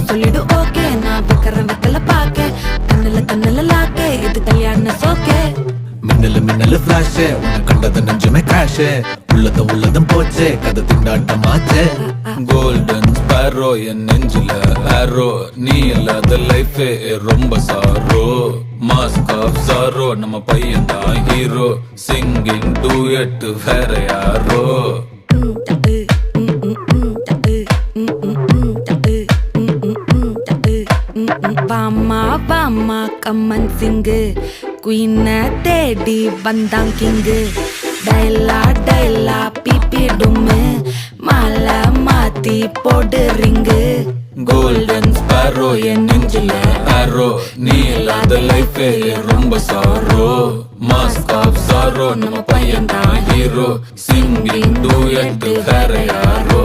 சொல்லிடு ஓகே நான் வைக்கிறேன் வெத்தல பாக்க கண்ணுல லாக்கே இது கல்யாண சோக்கே மின்னலு ஃபிளாஷ் உன்னை கண்டது நெஞ்சுமே கிராஷ் உள்ளதும் போச்சே கதை திண்டாட்டமாச்சே கோல்டன் ஸ்பேரோ என் நெஞ்சில ஆரோ நீ இல்லாத லைஃபே ரொம்ப சாரோ மாஸ்க் ஆஃப் சாரோ நம்ம பையன் தான் ஹீரோ சிங்கிங் டூயட் வேற யாரோ வாமா கம்மன் சிங்கு குயின தேடி வந்தான் கிங்கு டைலா பிபி டும்மு மாலை மாத்தி போடு ரிங்கு கோல்டன் ஸ்பேரோ என் நெஞ்சில ஆரோ நீ இல்லாத லைஃபே ரொம்ப சாரோ மாஸ்க் ஆஃப் சாரோ நம்ம பையன் தான் ஹீரோ சிங்கிங் டூயட் வேற யாரோ